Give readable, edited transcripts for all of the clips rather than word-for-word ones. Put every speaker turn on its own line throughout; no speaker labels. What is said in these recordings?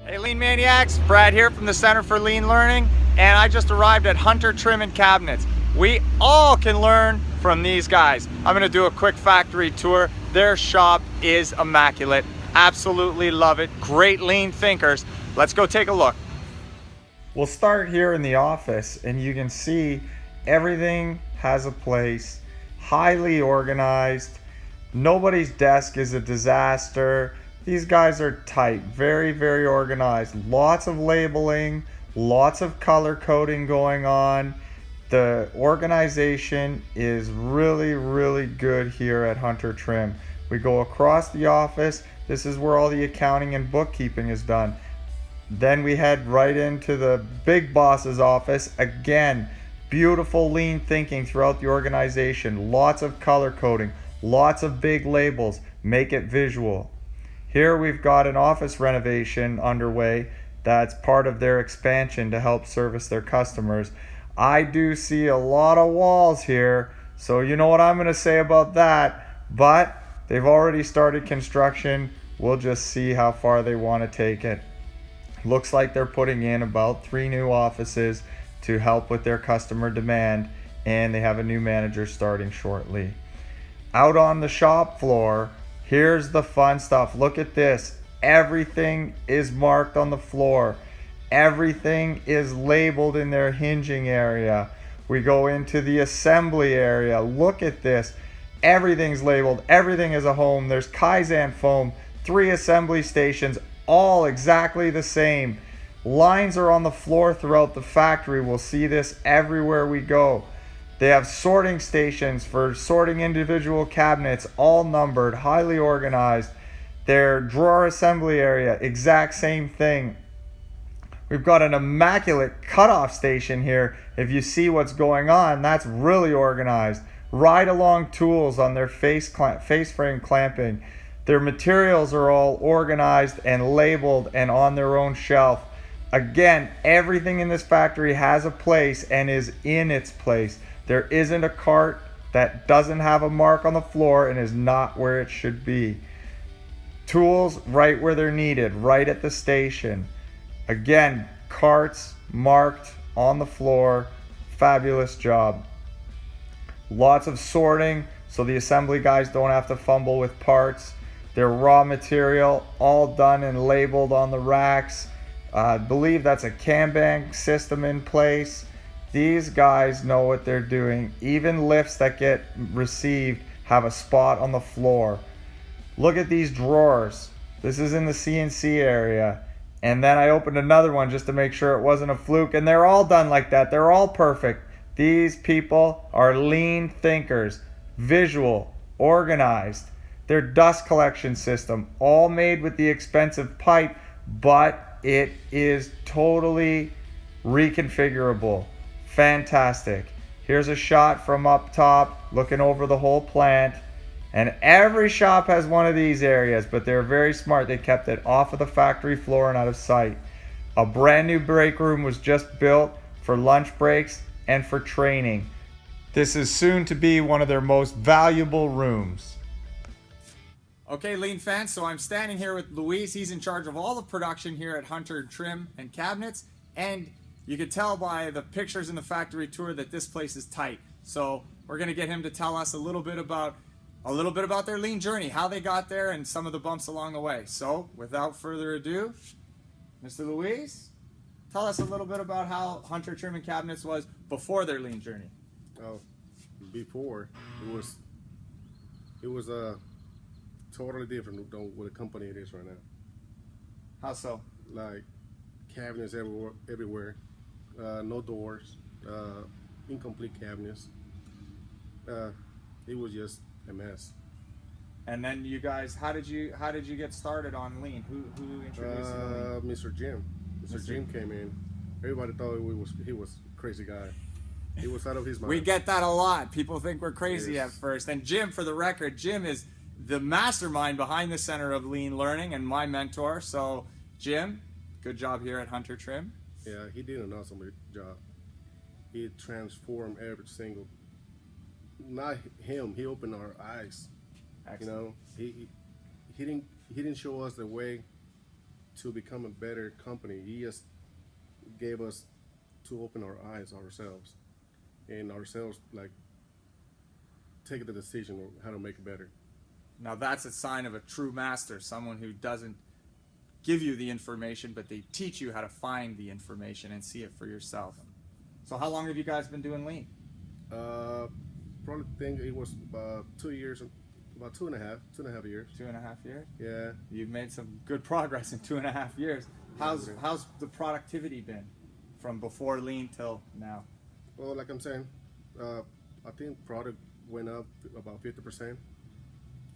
Hey Lean Maniacs, Brad here from the Center for Lean Learning, and I just arrived at Hunter Trim and Cabinets. We all can learn from these guys. I'm gonna do a quick factory tour. Their shop is immaculate. Absolutely love it. Great lean thinkers. Let's go take a look. We'll start here in the office, and you can see everything has a place, highly organized. Nobody's desk is a disaster. These guys are tight, very, very organized. Lots of labeling, lots of color coding going on. The organization is really, really good here at Hunter Trim. We go across the office. This is where all the accounting and bookkeeping is done. Then we head right into the big boss's office. Again, beautiful lean thinking throughout the organization. Lots of color coding, lots of big labels. Make it visual. Here we've got an office renovation underway that's part of their expansion to help service their customers. I do see a lot of walls here, so you know what I'm going to say about that, but they've already started construction. We'll just see how far they want to take it. Looks like they're putting in about 3 new offices to help with their customer demand, and they have a new manager starting shortly. Out on the shop floor, here's the fun stuff. Look at this. Everything is marked on the floor. Everything is labeled in their hinging area. We go into the assembly area. Look at this. Everything's labeled. Everything is a home. There's Kaizen foam, 3 assembly stations, all exactly the same. Lines are on the floor throughout the factory. We'll see this everywhere we go. They have sorting stations for sorting individual cabinets, all numbered, highly organized. Their drawer assembly area, exact same thing. We've got an immaculate cutoff station here. If you see what's going on, that's really organized. Ride-along tools on their face frame clamping. Their materials are all organized and labeled and on their own shelf. Again, everything in this factory has a place and is in its place. There isn't a cart that doesn't have a mark on the floor and is not where it should be. Tools right where they're needed, right at the station. Again, carts marked on the floor. Fabulous job. Lots of sorting so the assembly guys don't have to fumble with parts. Their raw material all done and labeled on the racks. I believe that's a Kanban system in place. These guys know what they're doing. Even lifts that get received have a spot on the floor. Look at these drawers. This is in the CNC area. And then I opened another one just to make sure it wasn't a fluke. And they're all done like that. They're all perfect. These people are lean thinkers. Visual, organized. Their dust collection system, all made with the expensive pipe, but it is totally reconfigurable. Fantastic. Here's a shot from up top looking over the whole plant, and every shop has one of these areas, but they're very smart. They kept it off of the factory floor and out of sight. A brand new break room was just built for lunch breaks and for training. This is soon to be one of their most valuable rooms. Okay, Lean fans, so I'm standing here with Luis. He's in charge of all the production here at Hunter Trim and Cabinets, and you could tell by the pictures in the factory tour that this place is tight. So we're gonna get him to tell us a little bit about their lean journey, how they got there, and some of the bumps along the way. So without further ado, Mr. Luis, tell us a little bit about how Hunter Trim and Cabinets was before their lean journey.
Oh, before it was totally different than what a company it is right now.
How so?
Like cabinets everywhere, no doors, incomplete cabinets. It was just a mess.
And then you guys, how did you get started on lean? Who introduced you to lean?
Mr. Jim. Mr. Jim came in. Everybody thought he was a crazy guy. He was out of his mind.
We get that a lot. People think we're crazy
Yes.
at first. And Jim, for the record, Jim is the mastermind behind the Center of Lean Learning and my mentor. So, Jim, good job here at Hunter Trim.
Yeah, he did an awesome job. He transformed every single. Not him. He opened our eyes.
Excellent.
You know, he didn't show us the way to become a better company. He just gave us to open our eyes ourselves, and ourselves like take the decision of how to make it better.
Now that's a sign of a true master, someone who doesn't give you the information, but they teach you how to find the information and see it for yourself. So how long have you guys been doing lean?
Probably think it was about 2 years, about 2.5 years.
2.5 years?
Yeah.
You've made some good progress in 2.5 years. How's the productivity been from before lean till now?
Well, like I'm saying, I think product went up about 50%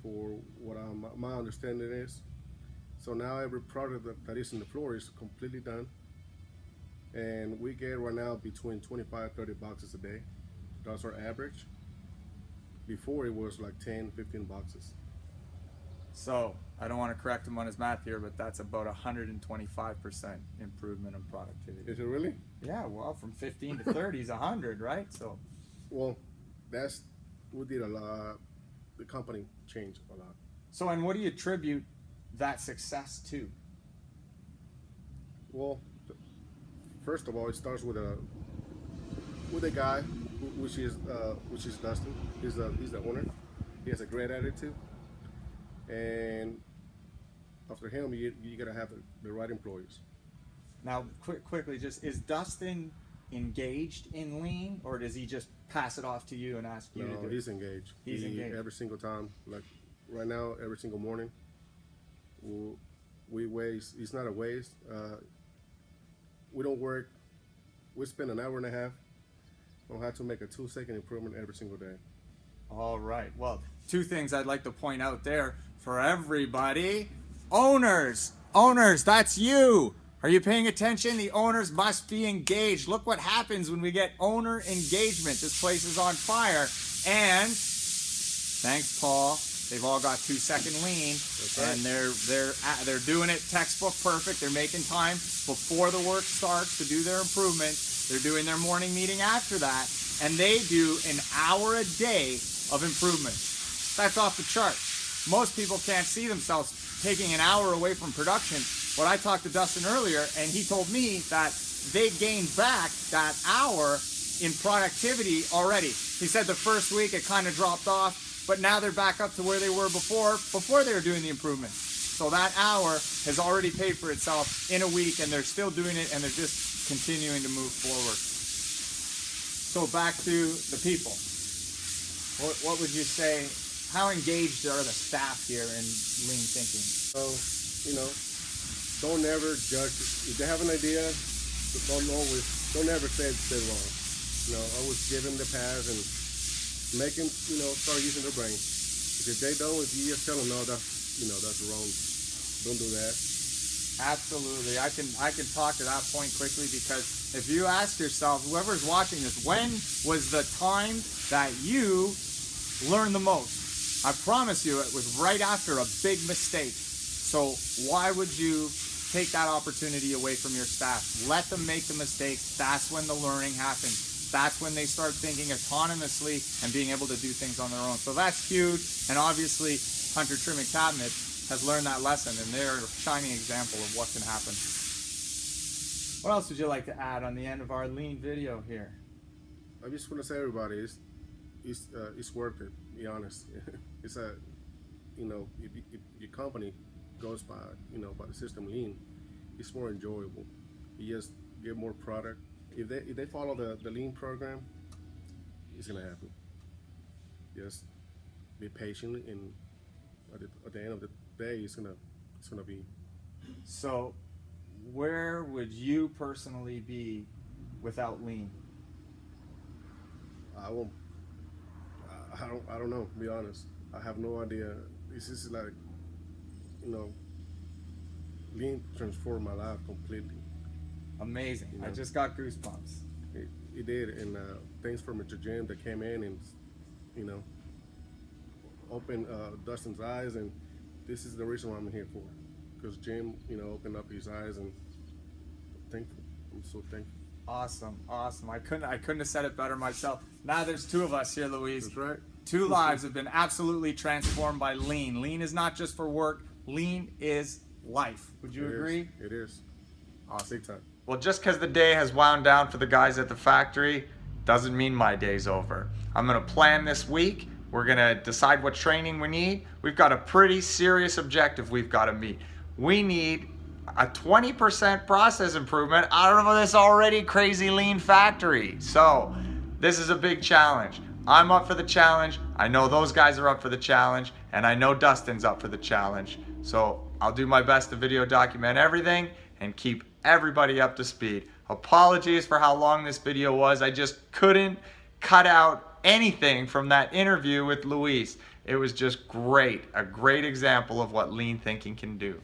for what my understanding is. So now every product that is in the floor is completely done. And we get right now between 25, 30 boxes a day. That's our average. Before it was like 10, 15 boxes.
So I don't want to correct him on his math here, but that's about 125% improvement in productivity.
Is it really?
Yeah, well, from 15 to 30 is 100, right? So,
well, we did a lot. The company changed a lot.
So, and what do you attribute that success to?
Well, first of all, it starts with a guy, which is Dustin. He's the owner. He has a great attitude, and after him, you gotta have the right employees.
Now, quickly, just is Dustin engaged in lean, or does he just pass it off to you and ask you to do it?
No, he's engaged.
He's engaged
every single time. Like right now, every single morning, we waste. It's not a waste. We don't work. We spend an hour and a half on how to make a 2-second improvement every single day.
All right. Well, 2 things I'd like to point out there for everybody. Owners, that's you. Are you paying attention? The owners must be engaged. Look what happens when we get owner engagement. This place is on fire. And thanks, Paul. They've all got 2-second lean, right. And they're doing it textbook perfect. They're making time before the work starts to do their improvement. They're doing their morning meeting after that, and they do an hour a day of improvements. That's off the chart. Most people can't see themselves taking an hour away from production. But I talked to Dustin earlier, and he told me that they gained back that hour in productivity already. He said the first week it kind of dropped off, but now they're back up to where they were before they were doing the improvements. So that hour has already paid for itself in a week, and they're still doing it, and they're just continuing to move forward. So back to the people. What would you say, how engaged are the staff here in lean thinking?
So, don't ever judge. If they have an idea, don't ever say they're wrong. Always give them the pass and make them, start using their brain. If they don't, if you just tell them, no, that's wrong. Don't do that.
Absolutely. I can talk to that point quickly, because if you ask yourself, whoever's watching this, when was the time that you learned the most? I promise you it was right after a big mistake. So why would you take that opportunity away from your staff? Let them make the mistakes. That's when the learning happens. That's when they start thinking autonomously and being able to do things on their own. So that's huge. And obviously, Hunter Trim and Cabinet has learned that lesson, and they're a shining example of what can happen. What else would you like to add on the end of our lean video here?
I just want to say, everybody, it's worth it. Be honest. It's if your company goes by by the system lean, it's more enjoyable. You just get more product. If they follow the lean program, it's gonna happen. Just be patient, and at the end of the day, it's gonna be.
So, where would you personally be without lean?
I don't know. To be honest, I have no idea. This is like, lean transformed my life completely.
Amazing. I just got goosebumps.
It did, and thanks for Mr. Jim that came in and, opened Dustin's eyes, and this is the reason why I'm here for. Because Jim, opened up his eyes, and thankful. I'm so thankful.
Awesome. I couldn't have said it better myself. Now there's 2 of us here, Luis.
That's right.
2 lives have been absolutely transformed by lean. Lean is not just for work. Lean is life. Would you agree?
It is.
Awesome.
Big time.
Well, just because the day has wound down for the guys at the factory doesn't mean my day's over. I'm gonna plan this week. We're gonna decide what training we need. We've got a pretty serious objective we've gotta meet. We need a 20% process improvement out of this already crazy lean factory. So this is a big challenge. I'm up for the challenge. I know those guys are up for the challenge, and I know Dustin's up for the challenge. So I'll do my best to video document everything and keep everybody up to speed. Apologies for how long this video was. I just couldn't cut out anything from that interview with Luis. It was just great, a great example of what lean thinking can do.